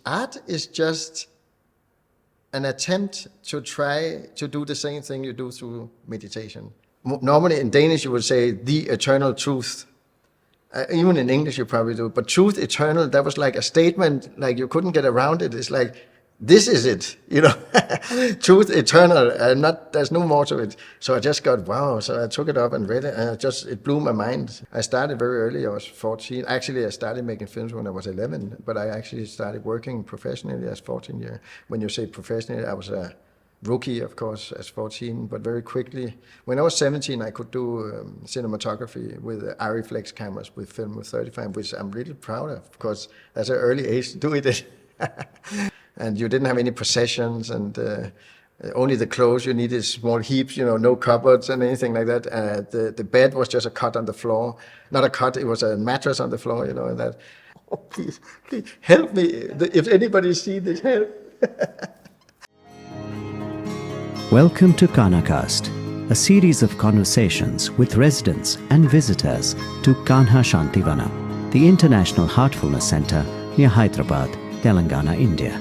art is just an attempt to try to do the same thing you do through meditation. Normally in Danish you would say the eternal truth. Even in English you probably do. But truth eternal, that was like a statement, like you couldn't get around it. It's like, this is it, truth eternal, and there's no more to it. So I just got, wow. So I took it up and read it, and it blew my mind. I started very early. I was 14. Actually, I started making films when I was 11, but I actually started working professionally as 14 years. When you say professionally, I was a rookie, of course, as 14, but very quickly. When I was 17, I could do cinematography with Ariflex cameras with film with 35, which I'm really proud of, because that's an early age to do it. And you didn't have any possessions, and only the clothes you needed, small heaps, no cupboards and anything like that. The bed was just a cut on the floor. Not a cut, it was a mattress on the floor, and that. Oh, please, help me. If anybody sees this, help. Welcome to Kanhacast, a series of conversations with residents and visitors to Kanha Shantivana, the International Heartfulness Center near Hyderabad, Telangana, India.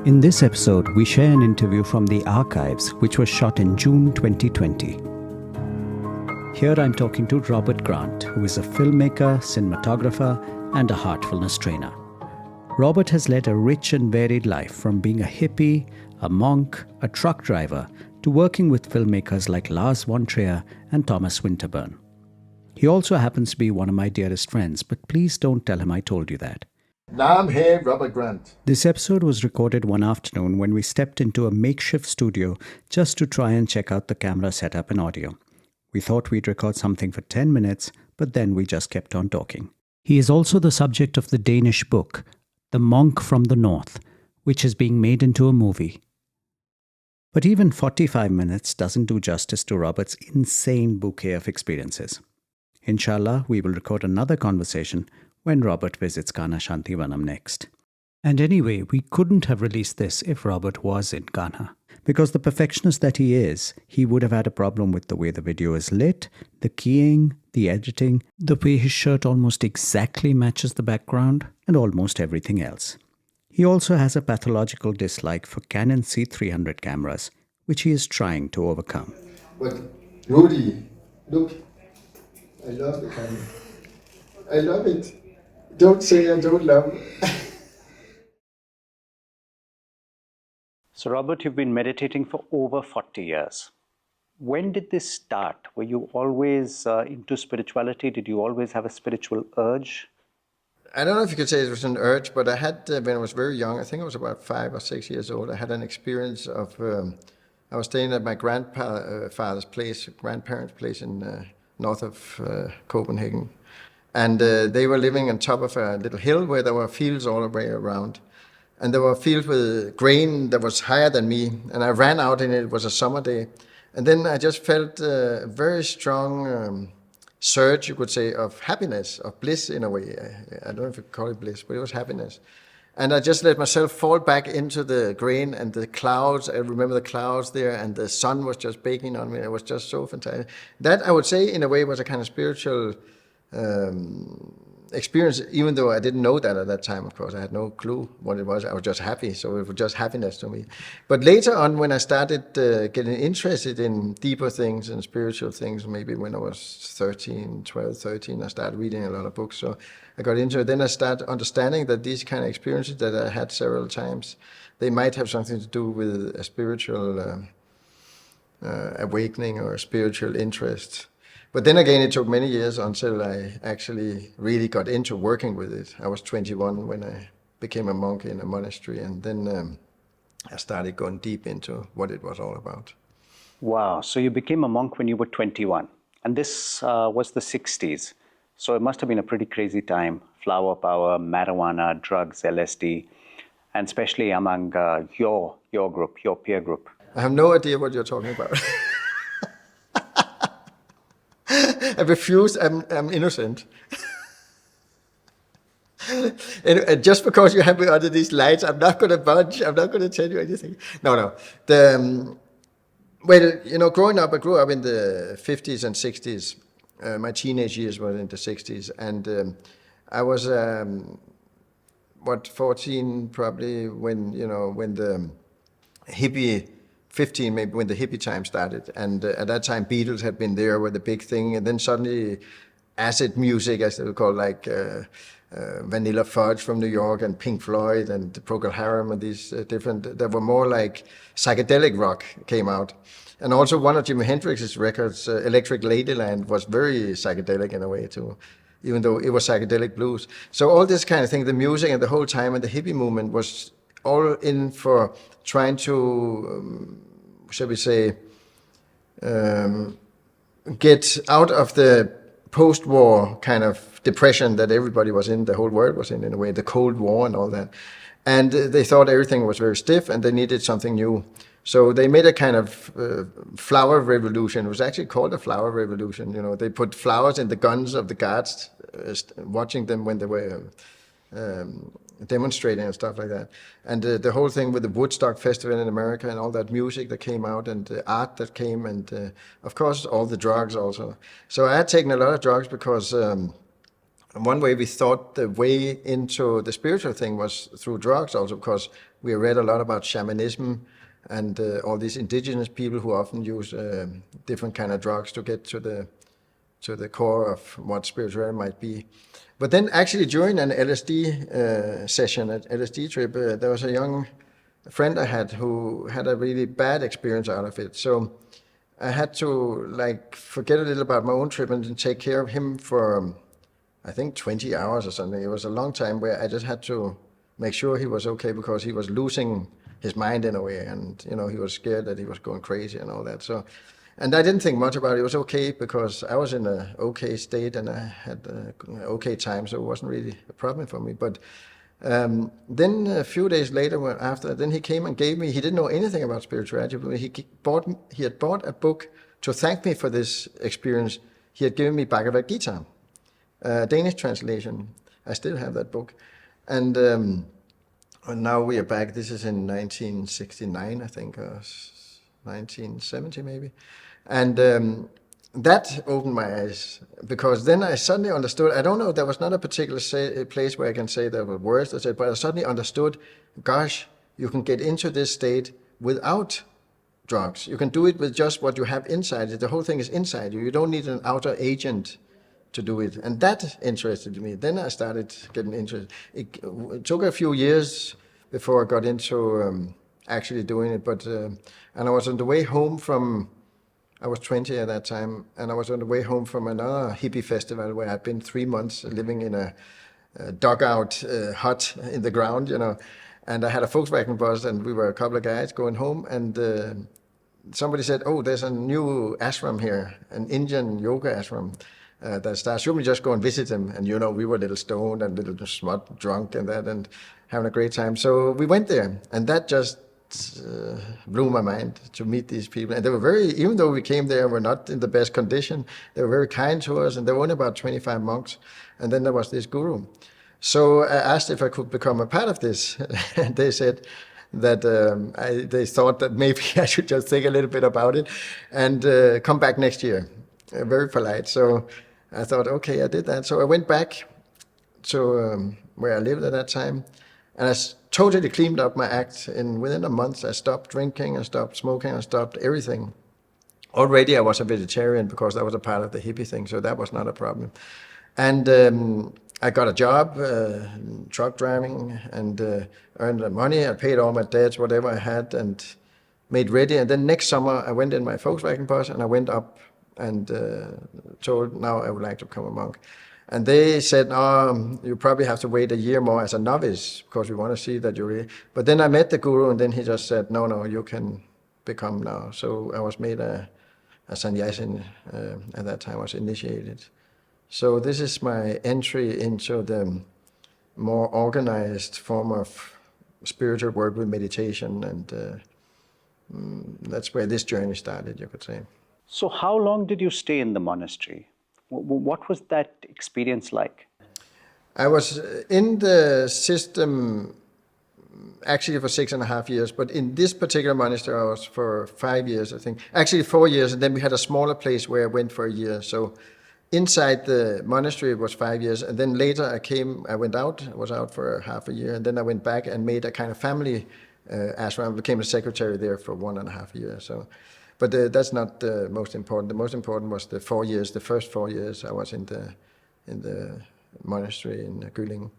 In this episode, we share an interview from the archives, which was shot in June 2020. Here I'm talking to Robert Grant, who is a filmmaker, cinematographer, and a heartfulness trainer. Robert has led a rich and varied life, from being a hippie, a monk, a truck driver, to working with filmmakers like Lars von Trier and Thomas Winterburn. He also happens to be one of my dearest friends, but please don't tell him I told you that. Naam hai Robert Grant. This episode was recorded one afternoon when we stepped into a makeshift studio just to try and check out the camera setup and audio. We thought we'd record something for 10 minutes, but then we just kept on talking. He is also the subject of the Danish book, The Monk from the North, which is being made into a movie. But even 45 minutes doesn't do justice to Robert's insane bouquet of experiences. Inshallah, we will record another conversation when Robert visits Kanha Shantivanam next. And anyway, we couldn't have released this if Robert was in Kanha. Because the perfectionist that he is, he would have had a problem with the way the video is lit, the keying, the editing, the way his shirt almost exactly matches the background, and almost everything else. He also has a pathological dislike for Canon C300 cameras, which he is trying to overcome. But Rudy, look, I love the camera. I love it. Don't say I don't love it. So Robert, you've been meditating for over 40 years. When did this start? Were you always into spirituality? Did you always have a spiritual urge? I don't know if you could say it was an urge, but I had, when I was very young, I think I was about 5 or 6 years old, I had an experience of, I was staying at my grandparents' place in north of Copenhagen. And they were living on top of a little hill where there were fields all the way around. And there were fields with grain that was higher than me. And I ran out and it was a summer day. And then I just felt a very strong surge, you could say, of happiness, of bliss in a way. I don't know if you could call it bliss, but it was happiness. And I just let myself fall back into the grain and the clouds. I remember the clouds there, and the sun was just baking on me. It was just so fantastic. That, I would say, in a way, was a kind of spiritual experience, even though I didn't know that at that time, of course. I had no clue what it was. I was just happy, so it was just happiness to me. But later on, when I started getting interested in deeper things and spiritual things, maybe when I was 12, 13, I started reading a lot of books, so I got into it. Then I started understanding that these kind of experiences that I had several times, they might have something to do with a spiritual awakening or a spiritual interest. But then again, it took many years until I actually really got into working with it. I was 21 when I became a monk in a monastery, and then I started going deep into what it was all about. Wow, so you became a monk when you were 21, and this was the 60s. So it must have been a pretty crazy time. Flower power, marijuana, drugs, LSD, and especially among your group, your peer group. I have no idea what you're talking about. I refuse, I'm innocent. And just because you have me under these lights, I'm not going to budge, I'm not going to tell you anything. No. Well, growing up, I grew up in the 50s and 60s. my teenage years were in the 60s, and I was 14 probably when the hippie, 15 maybe, when the hippie time started, and at that time Beatles had been there, were the big thing, and then suddenly acid music, as they would call, like Vanilla Fudge from New York and Pink Floyd and Procol Harum and these different, that were more like psychedelic rock came out. And also one of Jimi Hendrix's records, Electric Ladyland, was very psychedelic in a way too, even though it was psychedelic blues. So all this kind of thing, the music and the whole time and the hippie movement was all in for trying to, shall we say, get out of the post-war kind of depression that everybody was in, the whole world was in a way, the Cold War and all that. And they thought everything was very stiff and they needed something new. So they made a kind of flower revolution. It was actually called a flower revolution. They put flowers in the guns of the guards, watching them when they were demonstrating and stuff like that. And the whole thing with the Woodstock Festival in America and all that music that came out and the art that came and of course all the drugs also. So I had taken a lot of drugs because one way we thought the way into the spiritual thing was through drugs also, because we read a lot about shamanism and all these indigenous people who often use different kind of drugs to get to the core of what spirituality might be. But then actually during an LSD session, an LSD trip, there was a young friend I had who had a really bad experience out of it. So I had to forget a little about my own trip and take care of him for, I think, 20 hours or something. It was a long time where I just had to make sure he was okay because he was losing his mind in a way, and he was scared that he was going crazy and all that. So, and I didn't think much about it. It was okay because I was in an okay state and I had an okay time, so it wasn't really a problem for me. But then a few days later, after, then he came and gave me. He didn't know anything about spirituality, but he had bought a book to thank me for this experience. He had given me Bhagavad Gita, Danish translation. I still have that book, and now we are back. This is in 1969, I think, or 1970 maybe. And that opened my eyes, because then I suddenly understood, I don't know, there was not a particular place where I can say there were words that said, but I suddenly understood, gosh, you can get into this state without drugs. You can do it with just what you have inside you. The whole thing is inside you. You don't need an outer agent to do it. And that interested me. Then I started getting interested. It took a few years before I got into actually doing it. But and I was on the way home from, I was 20 at that time, and I was on the way home from another hippie festival where I'd been 3 months living in a dugout hut in the ground, And I had a Volkswagen bus, and we were a couple of guys going home, and somebody said, "Oh, there's a new ashram here, an Indian yoga ashram that starts. Should we just go and visit them?" And we were a little stoned and a little smut drunk and that, and having a great time. So we went there, and that just blew my mind to meet these people. And they were even though we came there, we're not in the best condition, they were very kind to us, and there were only about 25 monks. And then there was this guru. So I asked if I could become a part of this, and they said that they thought that maybe I should just think a little bit about it and come back next year. Very polite. So I thought, okay, I did that. So I went back to where I lived at that time, and I totally cleaned up my act. Within a month, I stopped drinking, I stopped smoking, I stopped everything. Already I was a vegetarian because that was a part of the hippie thing, so that was not a problem. And I got a job, truck driving, and earned the money. I paid all my debts, whatever I had, and made ready. And then next summer, I went in my Volkswagen bus, and I went up and told, now I would like to become a monk. And they said, "Oh, you probably have to wait a year more as a novice, because we want to see that you're really..." But then I met the guru, and then he just said, no, you can become now. So I was made a sannyasin at that time. I was initiated. So this is my entry into the more organized form of spiritual work with meditation, and that's where this journey started, you could say. So how long did you stay in the monastery? What was that experience like? I was in the system actually for 6.5 years, but in this particular monastery I was for 5 years, I think. Actually 4 years, and then we had a smaller place where I went for a year. So inside the monastery it was 5 years, and then later I was out for half a year, and then I went back and made a kind of family ashram. I became a secretary there for 1.5 years. So, but that's not the most important. The most important was the 4 years. The first 4 years I was in the monastery in Gylling,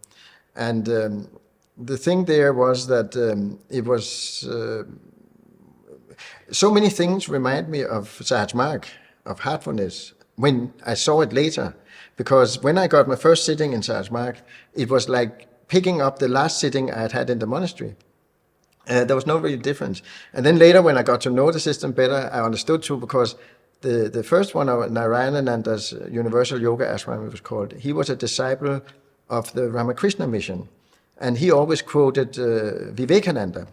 and the thing there was that it was so many things remind me of Sahajmarg, of heartfulness, when I saw it later. Because when I got my first sitting in Sahajmarg, it was like picking up the last sitting I had in the monastery. There was no real difference. And then later, when I got to know the system better, I understood too, because the first one, Narayanananda's Universal Yoga Ashram, it was called, he was a disciple of the Ramakrishna mission. And he always quoted Vivekananda,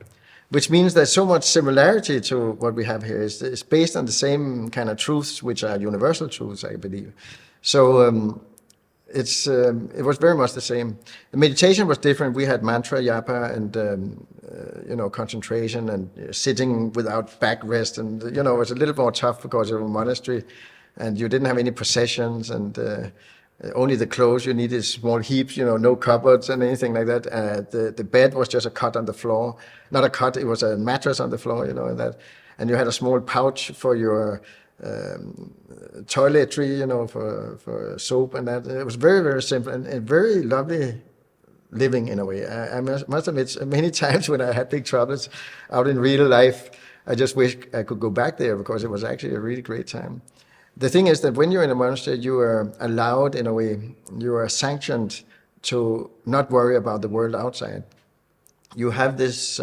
which means there's so much similarity to what we have here. It's based on the same kind of truths, which are universal truths, I believe. So it was very much the same. The meditation was different. We had mantra, japa, and concentration, and sitting without backrest, and it was a little more tough because it was a monastery, and you didn't have any possessions, and only the clothes you needed, small heaps, no cupboards and anything like that. The bed was just a cot on the floor, not a cot, it was a mattress on the floor, and you had a small pouch for your toiletry, for soap and that. It was very, very simple and very lovely living in a way. I must admit, many times when I had big troubles out in real life, I just wish I could go back there, because it was actually a really great time. The thing is that when you're in a monastery, you are allowed, in a way, you are sanctioned to not worry about the world outside. You have this,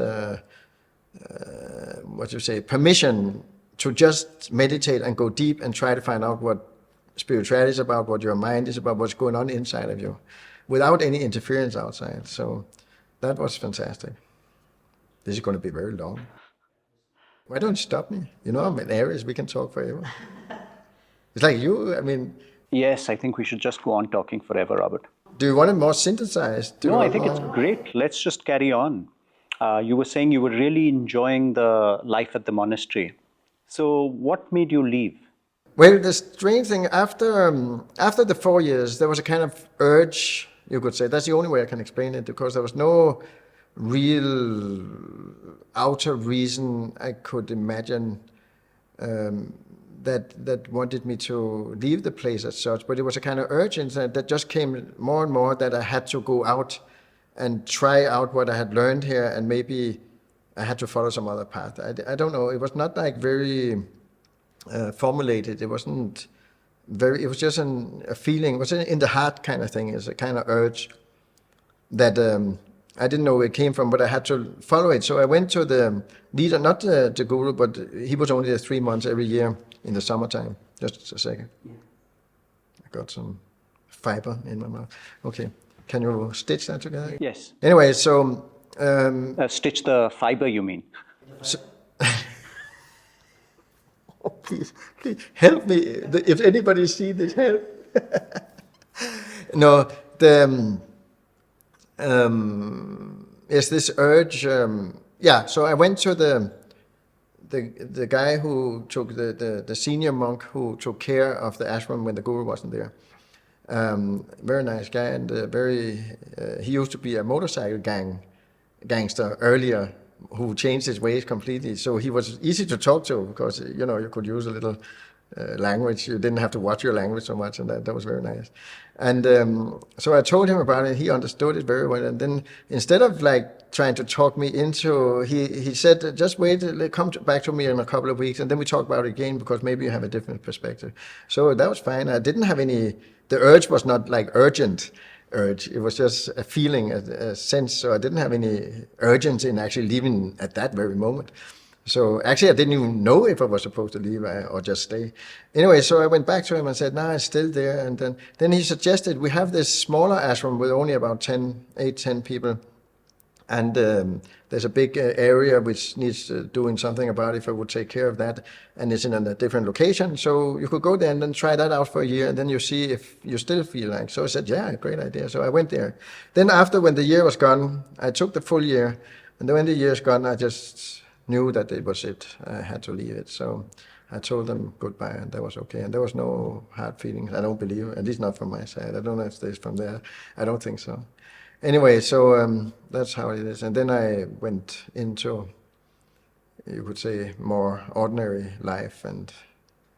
permission to just meditate and go deep and try to find out what spirituality is about, what your mind is about, what's going on inside of you, without any interference outside. So that was fantastic. This is going to be very long. Why don't you stop me? I'm in areas we can talk forever. It's like you, Yes, I think we should just go on talking forever, Robert. Do you want it more synthesized? No, I think it's great. Let's just carry on. You were saying you were really enjoying the life at the monastery. So what made you leave? Well, the strange thing, after the 4 years, there was a kind of urge, you could say. That's the only way I can explain it, because there was no real outer reason I could imagine that wanted me to leave the place as such. But it was a kind of urge that just came more and more, that I had to go out and try out what I had learned here, and maybe I had to follow some other path. I don't know. It was not like very formulated. It wasn't very. It was just a feeling. It was in the heart kind of thing. It's a kind of urge that I didn't know where it came from, but I had to follow it. So I went to the leader, not the guru, but he was only there 3 months every year in the summertime. Just a second. Yeah. I got some fiber in my mouth. Okay. Can you stitch that together? Yes. Anyway, so... stitch the fiber, you mean? So, oh, please, help me. If anybody sees this, help. No, yes, this urge. So I went to the guy who took the senior monk who took care of the ashram when the guru wasn't there. Very nice guy, and he used to be a motorcycle gangster earlier, who changed his ways completely. So he was easy to talk to, because you could use a little language. You didn't have to watch your language so much, and that was very nice. And so I told him about it. He understood it very well. And then instead of trying to talk me into, he said, just wait, come back to me in a couple of weeks, and then we talk about it again, because maybe you have a different perspective. So that was fine. I didn't have any. The urge was not urgent urge. It was just a feeling, a sense. So I didn't have any urgency in actually leaving at that very moment. So actually I didn't even know if I was supposed to leave or just stay. Anyway, so I went back to him and said, no, it's still there. And then he suggested, we have this smaller ashram with only about 10 people. And there's a big area which needs doing something about if I would take care of that. And it's in a different location. So you could go there and then try that out for a year. And then you see if you still feel like. So I said, yeah, great idea. So I went there. Then after, when the year was gone, I took the full year. And then when the year's gone, I just knew that it was it. I had to leave it. So I told them goodbye, and that was okay. And there was no hard feelings. I don't believe, at least not from my side. I don't know if there's from there. I don't think so. Anyway, so that's how it is. And then I went into, you could say, more ordinary life, and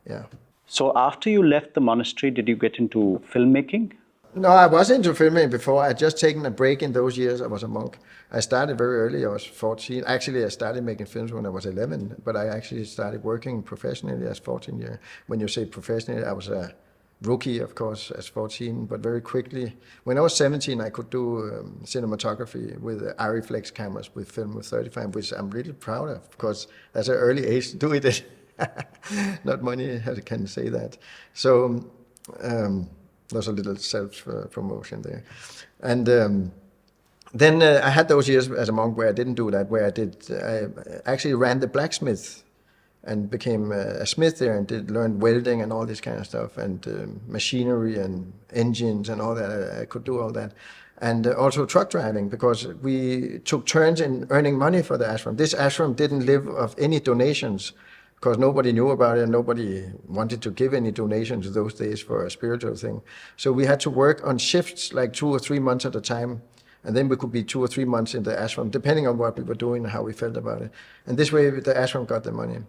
yeah. So after you left the monastery, did you get into filmmaking? No, I was into filming before. I had just taken a break in those years. I was a monk. I started very early. I was 14. Actually, I started making films when I was 11, but I actually started working professionally as 14 years. When you say professionally, I was a rookie, of course, as 14, but very quickly. When I was 17, I could do cinematography with Ariflex cameras with film with 35, which I'm really proud of, because that's an early age to do it. Not many can say that. So, there's a little self-promotion there. And then I had those years as a monk where I didn't do that, where I actually ran the blacksmith and became a smith there and learned welding and all this kind of stuff, and machinery and engines and all that. I could do all that. And also truck driving, because we took turns in earning money for the ashram. This ashram didn't live off any donations, because nobody knew about it and nobody wanted to give any donations those days for a spiritual thing. So we had to work on shifts like 2 or 3 months at a time. And then we could be 2 or 3 months in the ashram, depending on what we were doing and how we felt about it. And this way the ashram got the money.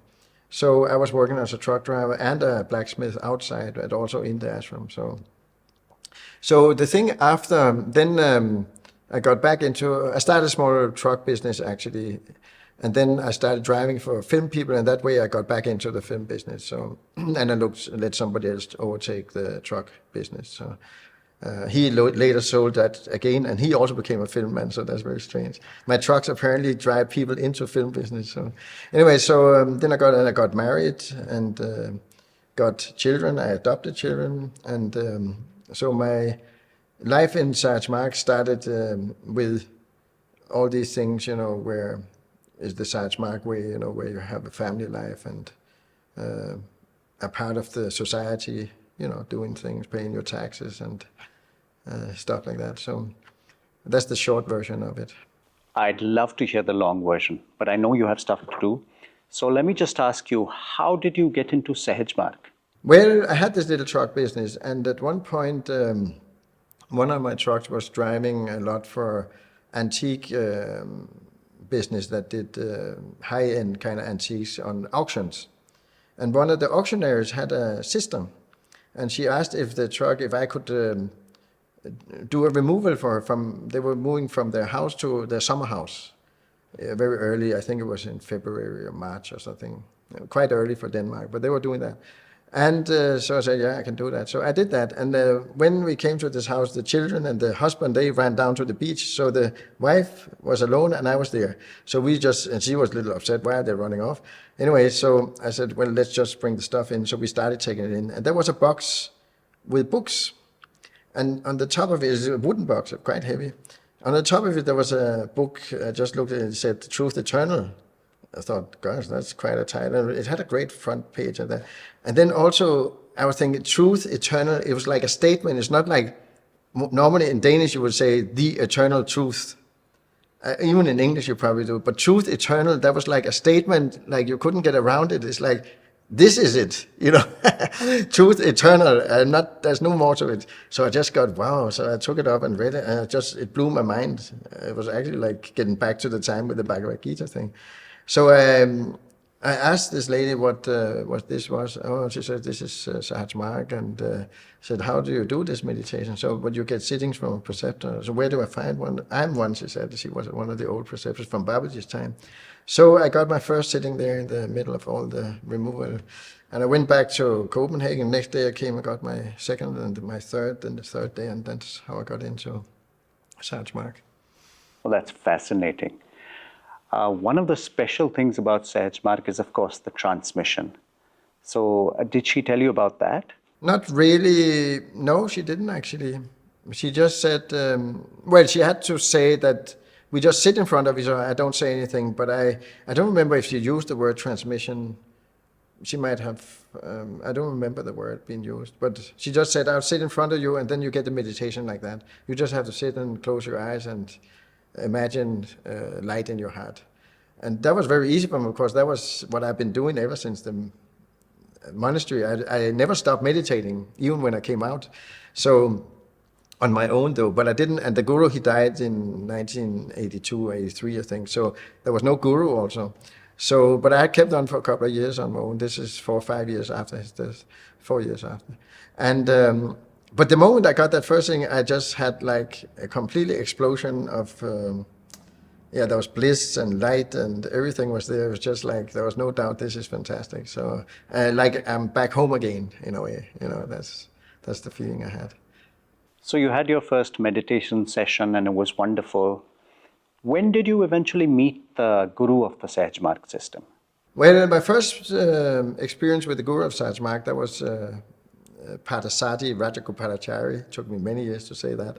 So I was working as a truck driver and a blacksmith outside, and also in the ashram. So the thing after, then I got back into, I started a small truck business actually. And then I started driving for film people, and that way I got back into the film business. So, and I let somebody else overtake the truck business. So he later sold that again, and he also became a film man. So that's very strange. My trucks apparently drive people into film business. So anyway, so then I got married and got children. I adopted children, and so my life in Sarachmark started with all these things, where is the Sarachmark way, where you have a family life and a part of the society, doing things, paying your taxes and stuff like that. So that's the short version of it. I'd love to hear the long version, but I know you have stuff to do. So let me just ask you, how did you get into Sahajmark? Well, I had this little truck business, and at one point, one of my trucks was driving a lot for antique business that did high-end kind of antiques on auctions. And one of the auctioneers had a sister, and she asked if I could do a removal for her they were moving from their house to their summer house very early. I think it was in February or March or something, quite early for Denmark, but they were doing that. And so I said, yeah, I can do that. So I did that. And when we came to this house, the children and the husband, they ran down to the beach. So the wife was alone and I was there. So and she was a little upset. Why are they running off? Anyway, so I said, well, let's just bring the stuff in. So we started taking it in. And there was a box with books. And on the top of it is a wooden box, quite heavy. On the top of it, there was a book. I just looked at it, it said, Truth Eternal. I thought, gosh, that's quite a title. It had a great front page of that. And then also, I was thinking, Truth Eternal, it was like a statement. It's not like, normally in Danish you would say, the eternal truth. Even in English you probably do. But Truth Eternal, that was like a statement, like you couldn't get around it. It's like, this is it, Truth Eternal, there's no more to it. So I just got, wow. So I took it up and read it, and it blew my mind. It was actually like getting back to the time with the Bhagavad Gita thing. So I asked this lady what this was. Oh, she said, this is Sahajmark, and said, how do you do this meditation? So, but you get sittings from a preceptor. So where do I find one? I'm one, she said. She was one of the old preceptors from Babaji's time. So I got my first sitting there in the middle of all the removal. And I went back to Copenhagen. Next day I came and got my second and my third, and the third day, and that's how I got into Sahajmark. Well, that's fascinating. One of the special things about Sahajmark is, of course, the transmission. So did she tell you about that? Not really. No, she didn't actually. She just said, well, she had to say that we just sit in front of each other. I don't say anything, but I don't remember if she used the word transmission. She might have, I don't remember the word being used, but she just said, I'll sit in front of you, and then you get the meditation like that. You just have to sit and close your eyes and imagine light in your heart. And that was very easy for me, because that was what I've been doing ever since the monastery, I never stopped meditating, even when I came out. So on my own though, but I didn't, and the guru, he died in 1982, 83, I think. So there was no guru also. So, but I kept on for a couple of years on my own. This is 4 or 5 years after his death, 4 years after. And, but the moment I got that first thing, I just had like a completely explosion of, yeah, there was bliss and light and everything was there. It was just like, there was no doubt this is fantastic. So like I'm back home again in a way, that's the feeling I had. So you had your first meditation session and it was wonderful. When did you eventually meet the guru of the Sahaj Marg system? Well, my first experience with the guru of Sahaj Marg, that was Padasati Rajagoparachari. It took me many years to say that.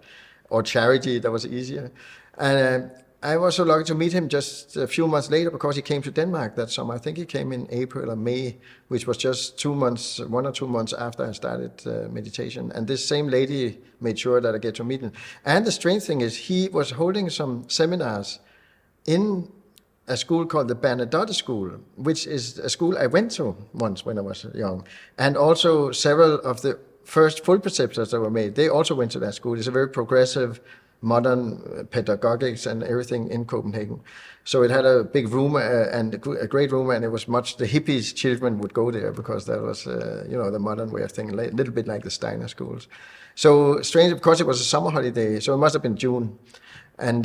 Or Charity, that was easier. And I was so lucky to meet him just a few months later because he came to Denmark that summer. I think he came in April or May, which was just 2 months, 1 or 2 months after I started meditation. And this same lady made sure that I get to meet him. And the strange thing is he was holding some seminars in a school called the Bernadotte School, which is a school I went to once when I was young. And also several of the first full preceptors that were made, they also went to that school. It's a very progressive, modern pedagogics and everything in Copenhagen. So it had a big room and a great room, and it was much, the hippies' children would go there because that was, the modern way of thinking, a little bit like the Steiner schools. So strange, because it was a summer holiday, so it must have been June. And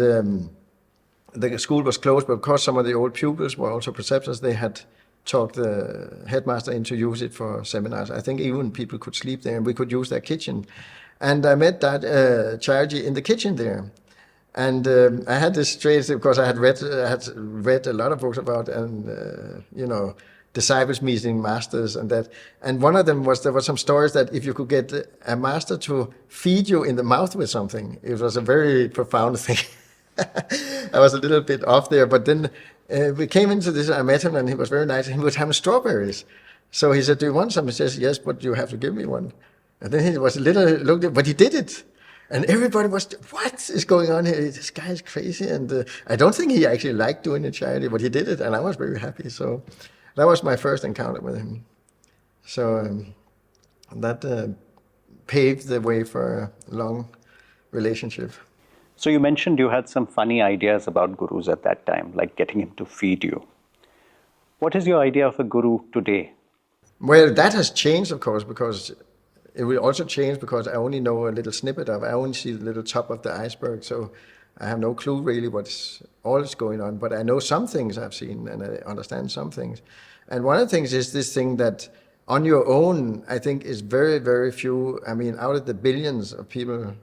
the school was closed, but because some of the old pupils were also preceptors, they had talked the headmaster into use it for seminars. I think even people could sleep there, and we could use their kitchen. And I met that Charji in the kitchen there. And I had this strange, because I had read a lot of books about, and disciples meeting masters and that. And one of them was, there were some stories that if you could get a master to feed you in the mouth with something, it was a very profound thing. I was a little bit off there, but then we came into this, I met him and he was very nice, and he was having strawberries. So he said, "Do you want some?" He says, "Yes, but you have to give me one." And then he was a little looked, but he did it. And everybody was, "What is going on here? This guy is crazy." And I don't think he actually liked doing the charity, but he did it, and I was very happy. So that was my first encounter with him. So that paved the way for a long relationship. So you mentioned you had some funny ideas about gurus at that time, like getting him to feed you. What is your idea of a guru today? Well, that has changed, of course, because it will also change because I only know a little snippet of it. I only see the little top of the iceberg, so I have no clue really what's all is going on. But I know some things I've seen, and I understand some things. And one of the things is this thing that on your own, I think is very, very few. I mean, out of the billions of people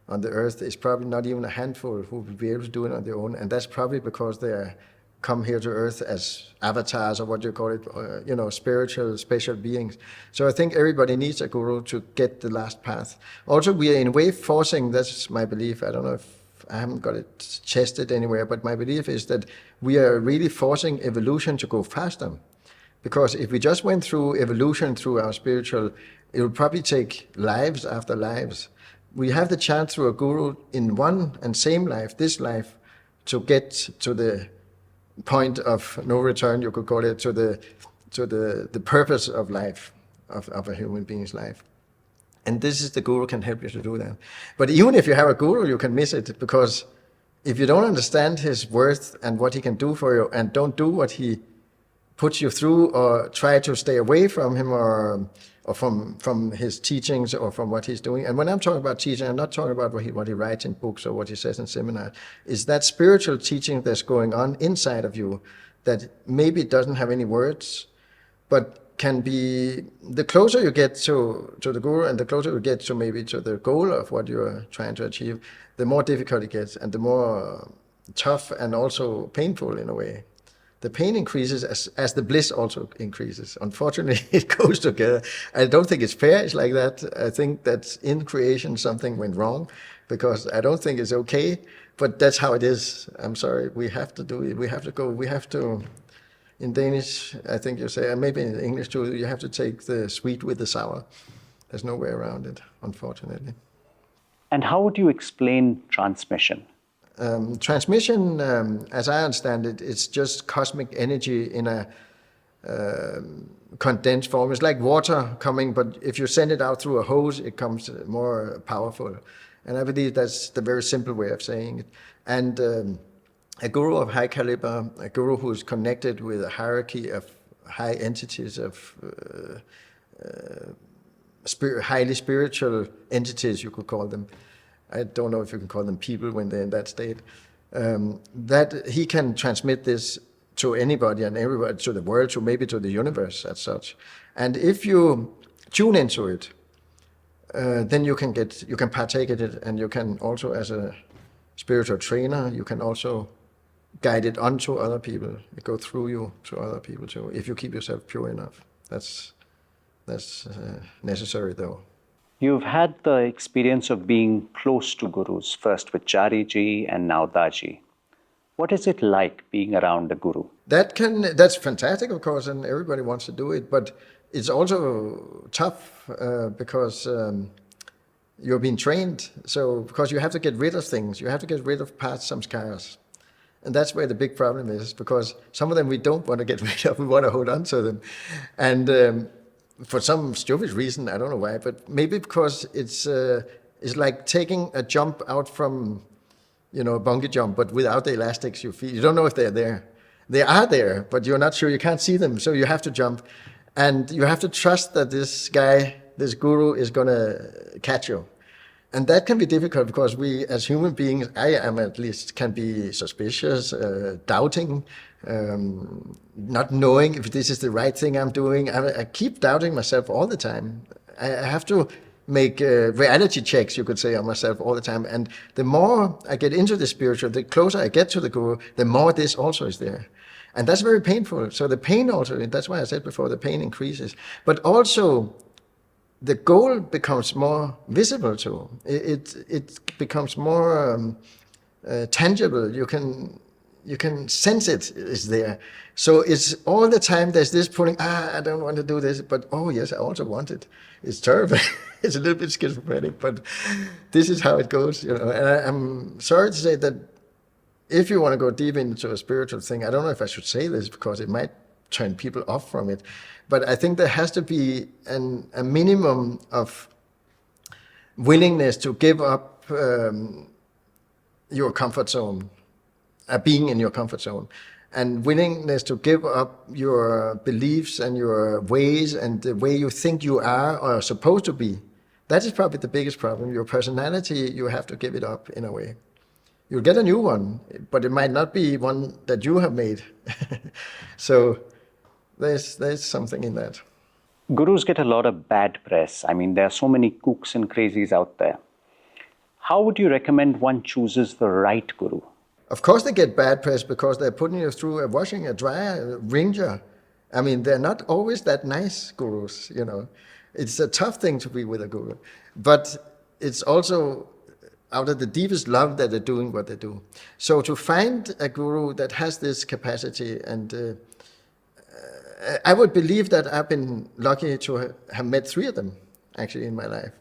on the earth, it's probably not even a handful who will be able to do it on their own. And that's probably because they come here to earth as avatars, or what you call it, spiritual, special beings. So I think everybody needs a guru to get the last path. Also, we are in a way forcing, that's my belief, I don't know if I haven't got it tested anywhere, but my belief is that we are really forcing evolution to go faster. Because if we just went through evolution through our spiritual, it would probably take lives after lives. We have the chance through a guru in one and same life, this life, to get to the point of no return, you could call it, to the purpose of life, of a human being's life. And this is the guru can help you to do that. But even if you have a guru, you can miss it, because if you don't understand his worth and what he can do for you, and don't do what he puts you through, or try to stay away from him, or from his teachings, or from what he's doing. And when I'm talking about teaching, I'm not talking about what he writes in books or what he says in seminars. It's that spiritual teaching that's going on inside of you that maybe doesn't have any words, but can be, the closer you get to the guru, and the closer you get to maybe to the goal of what you're trying to achieve, the more difficult it gets, and the more tough and also painful in a way. The pain increases as the bliss also increases. Unfortunately, it goes together. I don't think it's fair. It's like that. I think that in creation something went wrong, because I don't think it's okay, but that's how it is. I'm sorry. We have to do it. We have to go. We have to, in Danish, I think you say, and maybe in English too, you have to take the sweet with the sour. There's no way around it, unfortunately. And how would you explain transmission? Transmission, as I understand it, it's just cosmic energy in a condensed form. It's like water coming, but if you send it out through a hose, it comes more powerful. And I believe that's the very simple way of saying it. And a guru of high caliber, a guru who is connected with a hierarchy of high entities, of highly spiritual entities, you could call them. I don't know if you can call them people when they're in that state. That he can transmit this to anybody and everybody, to the world, to maybe to the universe as such. And if you tune into it, then you can partake in it, and you can also, as a spiritual trainer, you can also guide it onto other people, go through you to other people too, if you keep yourself pure enough. That's necessary though. You've had the experience of being close to gurus, first with Chariji and now Daji. What is it like being around a guru? That's fantastic, of course, and everybody wants to do it, but it's also tough because you're being trained. So because you have to get rid of things, you have to get rid of past samskaras. And that's where the big problem is, because some of them we don't want to get rid of, we want to hold on to them. And for some stupid reason, I don't know why, but maybe because it's like taking a jump out from, a bungee jump, but without the elastics you feel. You don't know if they're there. They are there, but you're not sure, you can't see them, so you have to jump. And you have to trust that this guy, this guru, is going to catch you. And that can be difficult because we, as human beings, I am at least, can be suspicious, doubting, not knowing if this is the right thing I'm doing. I keep doubting myself all the time. I have to make reality checks, you could say, on myself all the time. And the more I get into the spiritual, the closer I get to the guru, the more this also is there. And that's very painful. So the pain also, that's why I said before, the pain increases. But also, the goal becomes more visible too. It becomes more tangible. You can sense it is there. So it's all the time there's this pulling, I don't want to do this, but oh yes, I also want it. It's terrible. It's a little bit schizophrenic, but this is how it goes, And I'm sorry to say that if you want to go deep into a spiritual thing, I don't know if I should say this because it might turn people off from it, but I think there has to be a minimum of willingness to give up your comfort zone, being in your comfort zone, and willingness to give up your beliefs and your ways and the way you think you are or are supposed to be. That is probably the biggest problem. Your personality, you have to give it up in a way. You'll get a new one, but it might not be one that you have made. So there's something in that. Gurus get a lot of bad press. I mean, there are so many kooks and crazies out there. How would you recommend one chooses the right guru? Of course they get bad press because they're putting you through a washing, a dryer, a ringer. I mean, they're not always that nice gurus, It's a tough thing to be with a guru. But it's also out of the deepest love that they're doing what they do. So to find a guru that has this capacity, and I would believe that I've been lucky to have met 3 of them actually in my life.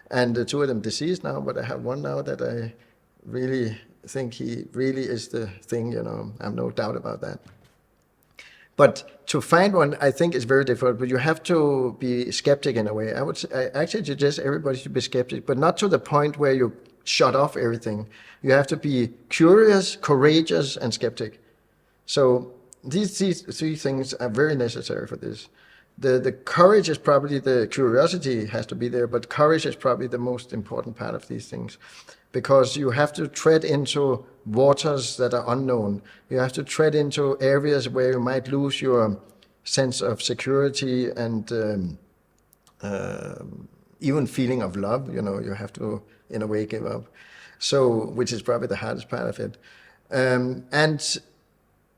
And 2 of them deceased now, but I have one now that I really think he really is the thing, I have no doubt about that. But to find one, I think is very difficult, but you have to be skeptic in a way. I actually suggest everybody should be skeptic, but not to the point where you shut off everything. You have to be curious, courageous, and skeptic. So these 3 things are very necessary for this. The courage is probably, the curiosity has to be there, but courage is probably the most important part of these things. Because you have to tread into waters that are unknown. You have to tread into areas where you might lose your sense of security and even feeling of love. You have to, in a way, give up. So, which is probably the hardest part of it. And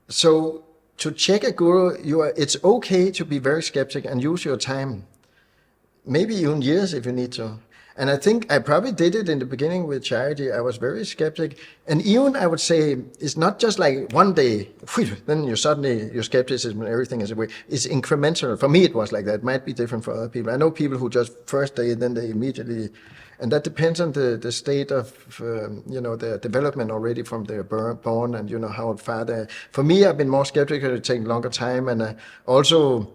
so, to check a guru, it's okay to be very skeptic and use your time. Maybe even years if you need to. And I think I probably did it in the beginning with charity. I was very skeptic. And even I would say it's not just like one day, then you suddenly, your skepticism and everything is away. It's incremental. For me, it was like that. It might be different for other people. I know people who just first day, then they immediately, and that depends on the state of, their development already from their born and, how far they, for me, I've been more skeptical, it takes longer time. And also,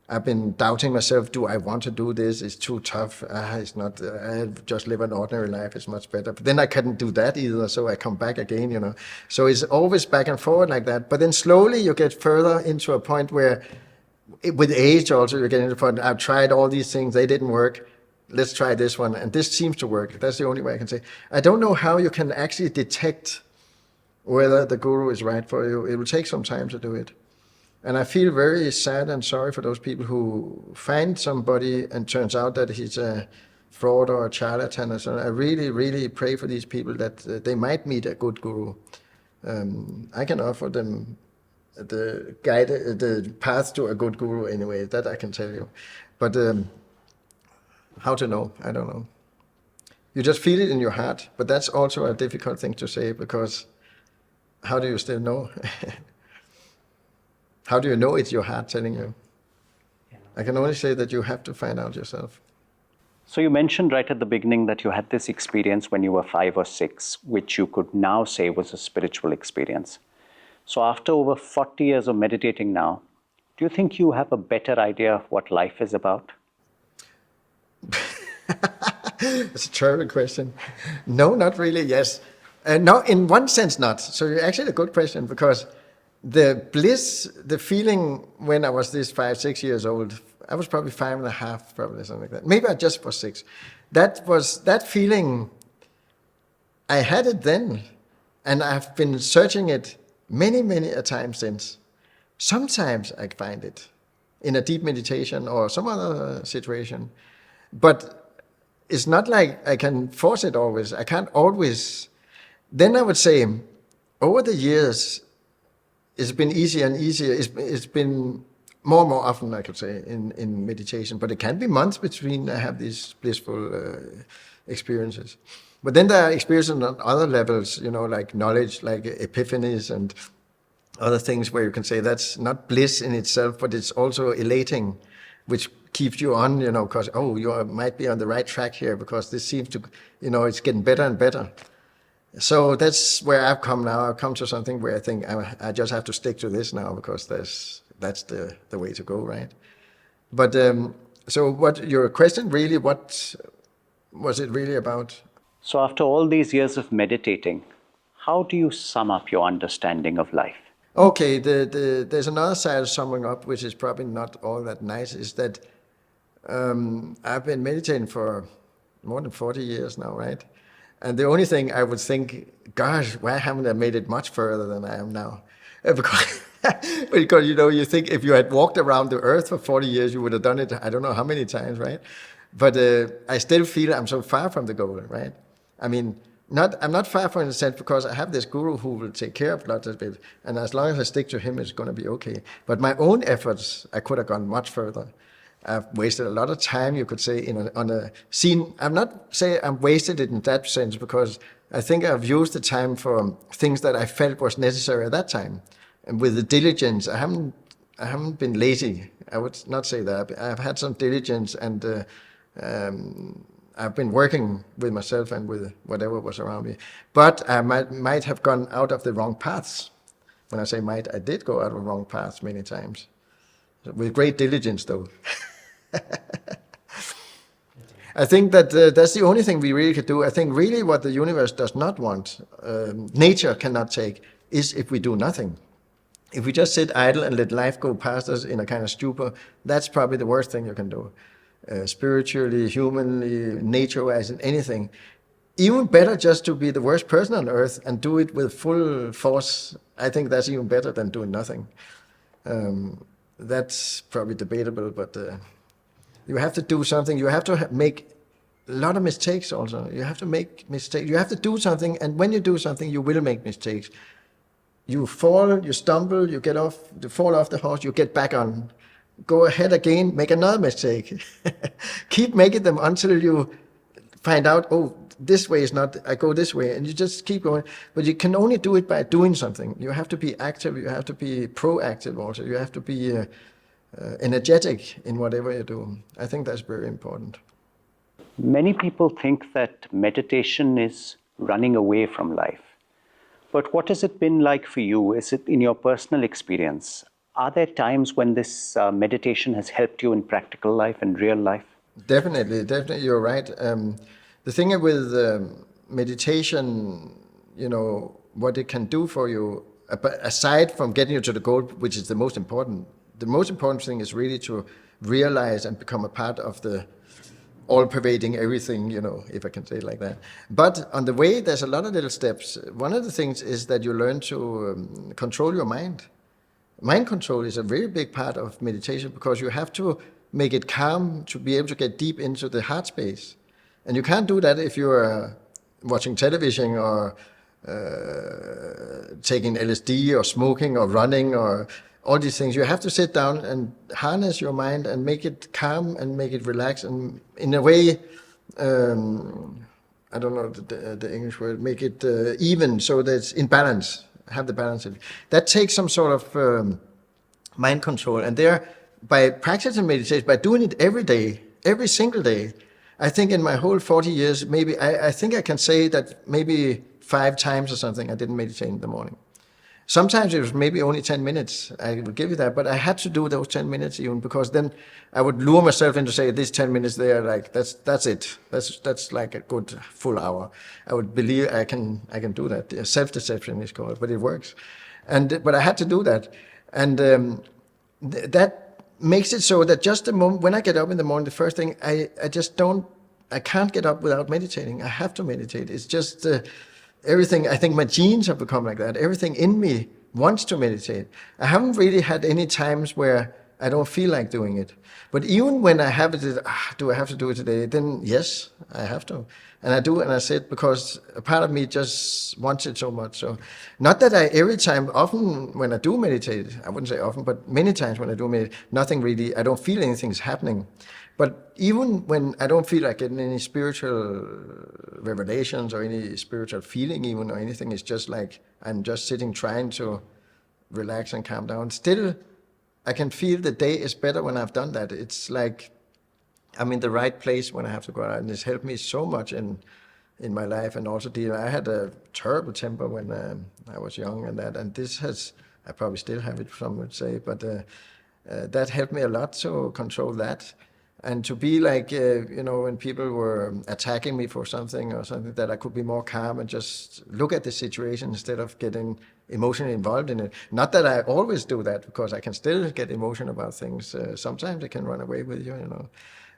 I've been doubting myself. Do I want to do this? It's too tough. It's not. I just live an ordinary life. It's much better. But then I couldn't do that either. So I come back again. So it's always back and forward like that. But then slowly you get further into a point where, with age also, you get into the point. I've tried all these things. They didn't work. Let's try this one. And this seems to work. That's the only way I can say. I don't know how you can actually detect whether the guru is right for you. It will take some time to do it. And I feel very sad and sorry for those people who find somebody and turns out that he's a fraud or a charlatan or something. I really, really pray for these people that they might meet a good guru. I can offer them the path to a good guru anyway, that I can tell you. But how to know? I don't know. You just feel it in your heart, but that's also a difficult thing to say because how do you still know? How do you know it's your heart telling you? I can only say that you have to find out yourself. So you mentioned right at the beginning that you had this experience when you were 5 or 6, which you could now say was a spiritual experience. So after over 40 years of meditating now, do you think you have a better idea of what life is about? It's a terrible question. No, not really, yes. No, in one sense not. So you're actually a good question because the bliss, the feeling when I was this 5, 6 years old, I was probably 5.5, probably something like that. Maybe I just was 6. That feeling, I had it then, and I've been searching it many, many a time since. Sometimes I find it in a deep meditation or some other situation, but it's not like I can force it always. I can't always. Then I would say, over the years, it's been easier and easier. It's been more and more often, I could say, in meditation. But it can be months between I have these blissful experiences. But then there are experiences on other levels, like knowledge, like epiphanies and other things where you can say that's not bliss in itself, but it's also elating, which keeps you on, because, you might be on the right track here because this seems to, it's getting better and better. So that's where I've come now. I've come to something where I think I just have to stick to this now because that's the way to go, right? But so what your question really, what was it really about? So after all these years of meditating, how do you sum up your understanding of life? Okay, there's another side of summing up, which is probably not all that nice, is that I've been meditating for more than 40 years now, right? And the only thing I would think, gosh, why haven't I made it much further than I am now? Because you think if you had walked around the earth for 40 years, you would have done it, I don't know how many times, right? But I still feel I'm so far from the goal, right? I mean, I'm not far from it in a sense because I have this guru who will take care of lots of it. And as long as I stick to him, it's going to be okay. But my own efforts, I could have gone much further. I've wasted a lot of time, you could say, on a scene. I'm not saying I've wasted it in that sense because I think I've used the time for things that I felt was necessary at that time. And with the diligence, I haven't been lazy. I would not say that. I've had some diligence and I've been working with myself and with whatever was around me. But I might have gone out of the wrong paths. When I say might, I did go out of the wrong paths many times. With great diligence, though. I think that that's the only thing we really could do. I think really what the universe does not want, nature cannot take, is if we do nothing. If we just sit idle and let life go past us in a kind of stupor, that's probably the worst thing you can do. Spiritually, humanly, nature-wise, and anything. Even better just to be the worst person on earth and do it with full force. I think that's even better than doing nothing. That's probably debatable, but you have to do something. You have to make a lot of mistakes also. You have to make mistakes. You have to do something, and when you do something, you will make mistakes. You fall, you stumble, you fall off the horse, you get back on. Go ahead again, make another mistake. Keep making them until you find out, oh, this way is not, I go this way, and you just keep going. But you can only do it by doing something. You have to be active, you have to be proactive also, you have to be energetic in whatever you do. I think that's very important. Many people think that meditation is running away from life. But what has it been like for you? Is it in your personal experience? Are there times when this meditation has helped you in practical life and real life? Definitely, you're right. The thing with meditation, what it can do for you, aside from getting you to the goal, which is the most important thing is really to realize and become a part of the all-pervading everything, if I can say it like that. But on the way, there's a lot of little steps. One of the things is that you learn to control your mind. Mind control is a very big part of meditation because you have to make it calm to be able to get deep into the heart space. And you can't do that if you're watching television or taking LSD or smoking or running or all these things. You have to sit down and harness your mind and make it calm and make it relax. And in a way, I don't know the English word, make it even so that it's in balance, have the balance. That takes some sort of mind control. And there, by practicing meditation, by doing it every day, every single day, I think in my whole 40 years, maybe I think I can say that maybe 5 times or something I didn't meditate in the morning. Sometimes it was maybe only 10 minutes, I will give you that, but I had to do those 10 minutes even, because then I would lure myself into say, this 10 minutes there, like that's it. That's like a good full hour. I would believe I can do that. Self-deception is called, but it works. But I had to do that. And that makes it so that just the moment, when I get up in the morning, the first thing, I can't get up without meditating. I have to meditate. It's just, everything, I think my genes have become like that. Everything in me wants to meditate. I haven't really had any times where I don't feel like doing it. But even when I have it, do I have to do it today? Then yes, I have to. And I do, and I sit because a part of me just wants it so much. So not that I every time, often when I do meditate, I wouldn't say often, but many times when I do meditate, nothing really, I don't feel anything's happening. But even when I don't feel like getting any spiritual revelations or any spiritual feeling even or anything, it's just like I'm just sitting trying to relax and calm down. Still, I can feel the day is better when I've done that. It's like I'm in the right place when I have to go out, and it's helped me so much in my life. And also, I had a terrible temper when I was young, and this has, I probably still have it, some would say, but that helped me a lot to control that. And to be like, when people were attacking me for something or something, that I could be more calm and just look at the situation instead of getting emotionally involved in it. Not that I always do that, because I can still get emotional about things. Sometimes it can run away with you,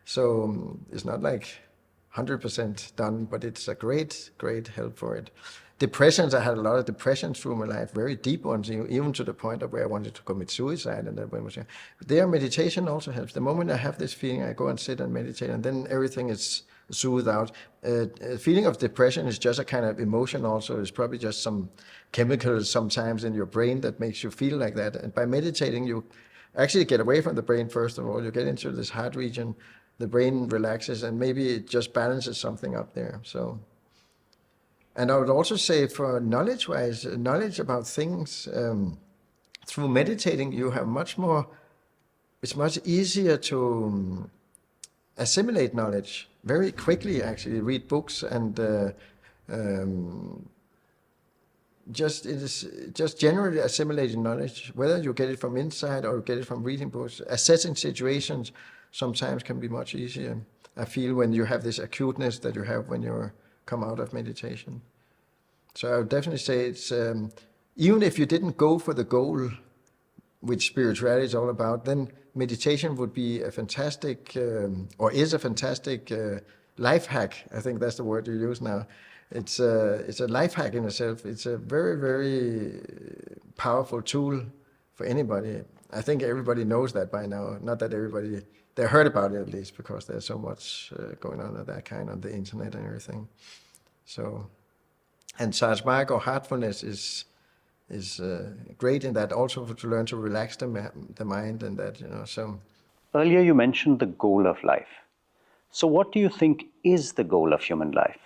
So it's not like 100% done, but it's a great, great help for it. Depressions, I had a lot of depressions through my life, very deep ones, even to the point of where I wanted to commit suicide. And that was, there, meditation also helps. The moment I have this feeling, I go and sit and meditate, and then everything is soothed out. A feeling of depression is just a kind of emotion also. It's probably just some chemicals sometimes in your brain that makes you feel like that. And by meditating, you actually get away from the brain, first of all. You get into this heart region, the brain relaxes, and maybe it just balances something up there. So. And I would also say, for knowledge-wise, knowledge about things, through meditating, you have it's much easier to assimilate knowledge very quickly, actually, read books and it is just generally assimilating knowledge, whether you get it from inside or you get it from reading books. Assessing situations sometimes can be much easier, I feel, when you have this acuteness that you have when you come out of meditation. So I would definitely say it's, even if you didn't go for the goal, which spirituality is all about, then meditation would be a fantastic, or is a fantastic life hack. I think that's the word you use now. It's a life hack in itself. It's a very, very powerful tool for anybody. I think everybody knows that by now. Not that everybody, they heard about it at least, because there's so much going on of that kind on the internet and everything. So, and Sarasmark or Heartfulness is great in that, also to learn to relax the mind and that, So earlier you mentioned the goal of life. So what do you think is the goal of human life?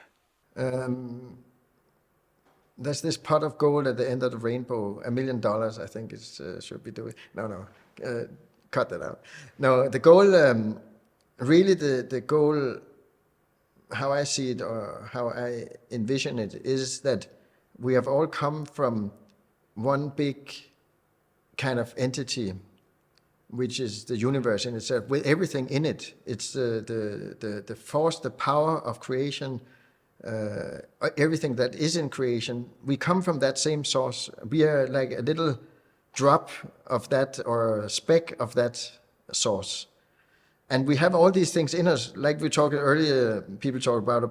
There's this pot of gold at the end of the rainbow, $1 million, I think it should be doing. No, cut that out. No, the goal, really the goal, how I see it or how I envision it, is that we have all come from one big kind of entity, which is the universe in itself, with everything in it. It's the force, the power of creation, everything that is in creation. We come from that same source. We are like a little drop of that, or a speck of that source. And we have all these things in us, like we talked earlier, people talk about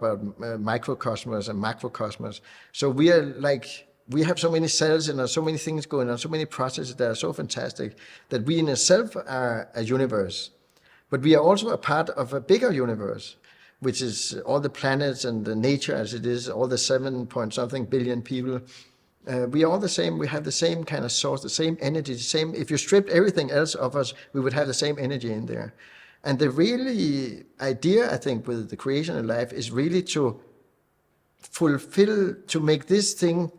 microcosmos and macrocosmos. So we are like, we have so many cells in us, so many things going on, so many processes that are so fantastic, that we in itself are a universe. But we are also a part of a bigger universe, which is all the planets and the nature as it is, all the 7 point something billion people. We are all the same. We have the same kind of source, the same energy, the same. If you stripped everything else of us, we would have the same energy in there. And the really idea, I think, with the creation of life is really to fulfill, to make this thing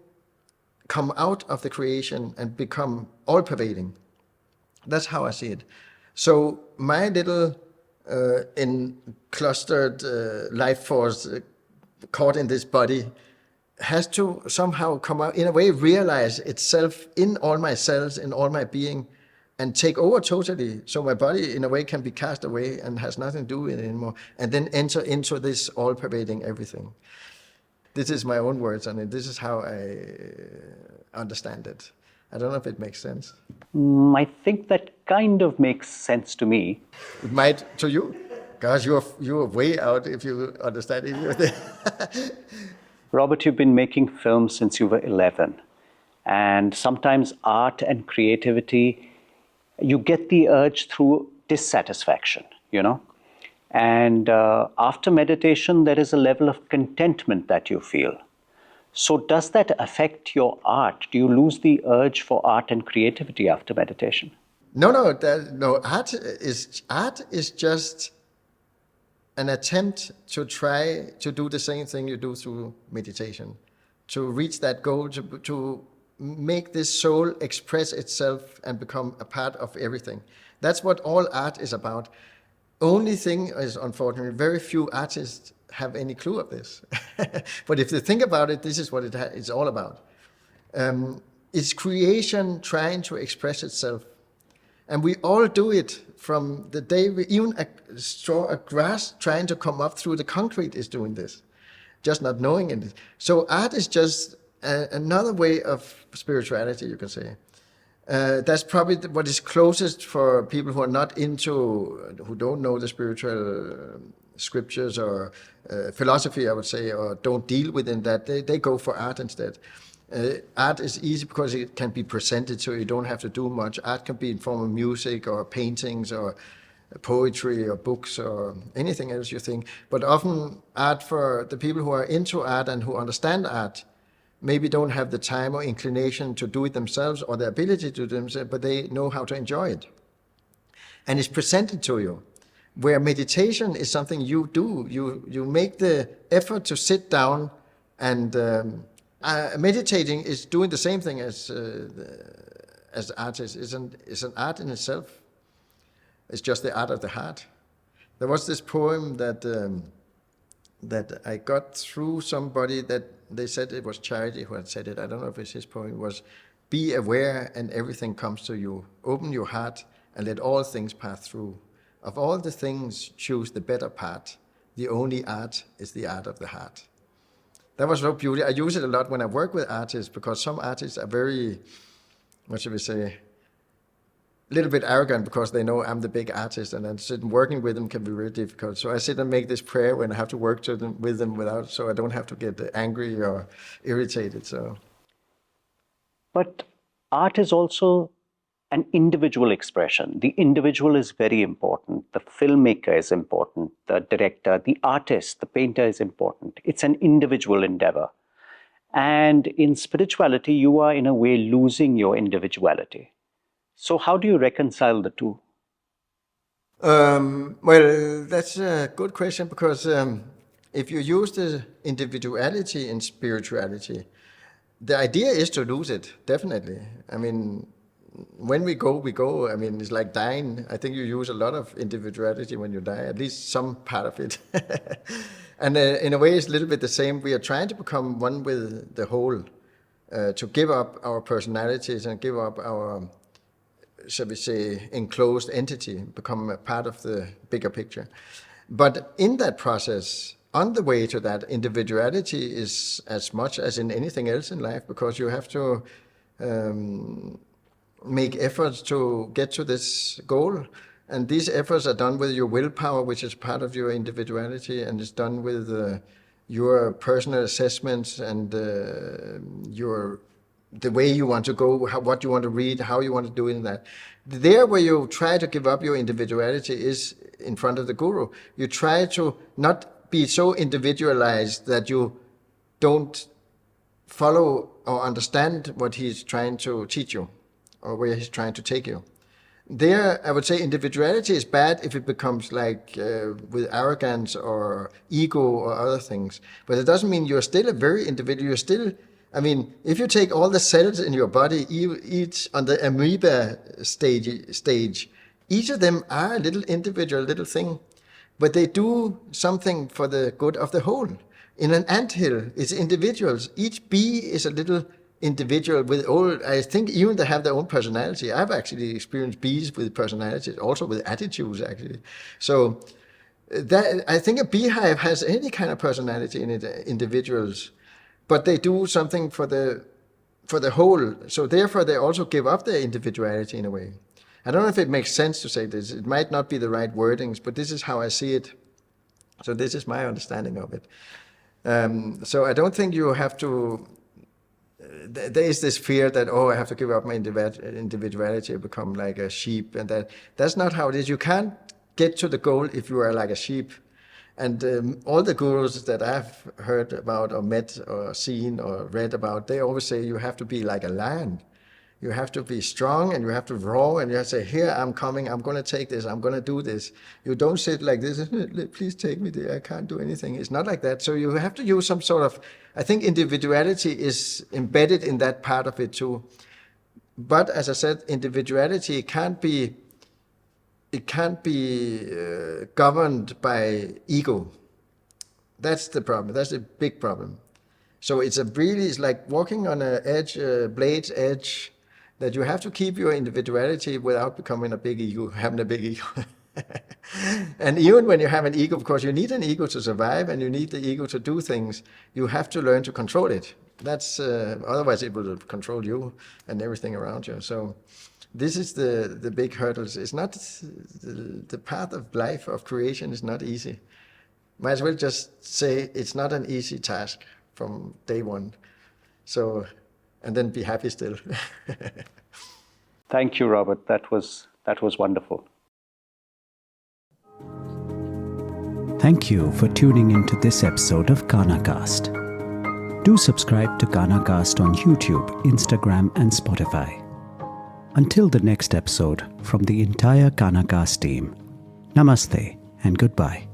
come out of the creation and become all-pervading. That's how I see it. So my little clustered life force caught in this body has to somehow come out, in a way, realize itself in all my cells, in all my being, and take over totally, so my body in a way can be cast away and has nothing to do with it anymore, and then enter into this all-pervading everything. This is my own words on it. This is how I understand it. I don't know if it makes sense. I think that kind of makes sense to me. It might to you. Gosh, you're way out if you understand it. Robert, you've been making films since you were 11. And sometimes art and creativity, you get the urge through dissatisfaction, you know? And after meditation, there is a level of contentment that you feel. So does that affect your art? Do you lose the urge for art and creativity after meditation? No. Art is just an attempt to try to do the same thing you do through meditation, to reach that goal, to make this soul express itself and become a part of everything. That's what all art is about. Only thing is, unfortunately, very few artists have any clue of this. But if they think about it, this is what it's all about. It's creation trying to express itself. And we all do it from the day even a grass trying to come up through the concrete is doing this, just not knowing it. So art is just another way of spirituality, you can say. That's probably what is closest for people who are not into, who don't know the spiritual scriptures or philosophy, I would say, or don't deal within that. They go for art instead. Art is easy because it can be presented, so you don't have to do much. Art can be in form of music or paintings or poetry or books or anything else you think. But often art, for the people who are into art and who understand art, maybe don't have the time or inclination to do it themselves or the ability to do it themselves, but they know how to enjoy it. And it's presented to you. Where meditation is something you do. You make the effort to sit down and meditating is doing the same thing as art is. It's an art in itself. It's just the art of the heart. There was this poem that I got through somebody that they said it was Charity who had said it. I don't know if it's his poem. It was, "Be aware and everything comes to you. Open your heart and let all things pass through. Of all the things, choose the better part. The only art is the art of the heart." That was so beautiful. I use it a lot when I work with artists, because some artists are very, what should we say, a little bit arrogant because they know I'm the big artist, and then sitting working with them can be really difficult. So I sit and make this prayer when I have to work with them without, so I don't have to get angry or irritated. So, but art is also an individual expression. The individual is very important. The filmmaker is important. The director, the artist, the painter is important. It's an individual endeavor. And in spirituality, you are in a way losing your individuality. So how do you reconcile the two? Well, that's a good question because if you use the individuality in spirituality, the idea is to lose it, definitely. I mean, when we go, we go. I mean, it's like dying. I think you use a lot of individuality when you die, at least some part of it. And in a way, it's a little bit the same. We are trying to become one with the whole, to give up our personalities and give up our, shall we say, enclosed entity, become a part of the bigger picture. But in that process, on the way to that, individuality is as much as in anything else in life, because you have to make efforts to get to this goal. And these efforts are done with your willpower, which is part of your individuality, and it's done with your personal assessments and the way you want to go, what you want to read, how you want to do in that. There where you try to give up your individuality is in front of the guru. You try to not be so individualized that you don't follow or understand what he's trying to teach you or where he's trying to take you. There, I would say individuality is bad if it becomes like with arrogance or ego or other things. But it doesn't mean you're still a very individual. You're still, I mean, if you take all the cells in your body, each on the amoeba stage, each of them are a little individual little thing, but they do something for the good of the whole. In an anthill, it's individuals. Each bee is a little individual with all, I think even they have their own personality. I've actually experienced bees with personalities, also with attitudes actually. So that, I think a beehive has any kind of personality in it, individuals, but they do something for the whole. So therefore they also give up their individuality in a way. I don't know if it makes sense to say this. It might not be the right wordings, but this is how I see it. So this is my understanding of it. So I don't think you have to, there is this fear that, oh, I have to give up my individuality and become like a sheep, and that's not how it is. You can't get to the goal if you are like a sheep. And all the gurus that I've heard about or met or seen or read about, they always say you have to be like a lion. You have to be strong and you have to roar and you have to say, here, I'm coming, I'm going to take this, I'm going to do this. You don't sit like this, please take me there, I can't do anything. It's not like that. So you have to use some sort of, I think individuality is embedded in that part of it too. But as I said, individuality can't be governed by ego. That's the problem. That's a big problem. So it's like walking on an edge, blade's edge, that you have to keep your individuality without becoming a big ego, having a big ego. And even when you have an ego, of course, you need an ego to survive and you need the ego to do things. You have to learn to control it. That's otherwise it will control you and everything around you. So this is the big hurdles. It's not the path of life, of creation is not easy. Might as well just say it's not an easy task from day one. So, and then be happy still. Thank you, Robert. That was wonderful. Thank you for tuning into this episode of GhanaCast. Do subscribe to GhanaCast on YouTube, Instagram, and Spotify. Until the next episode, from the entire GhanaCast team, namaste and goodbye.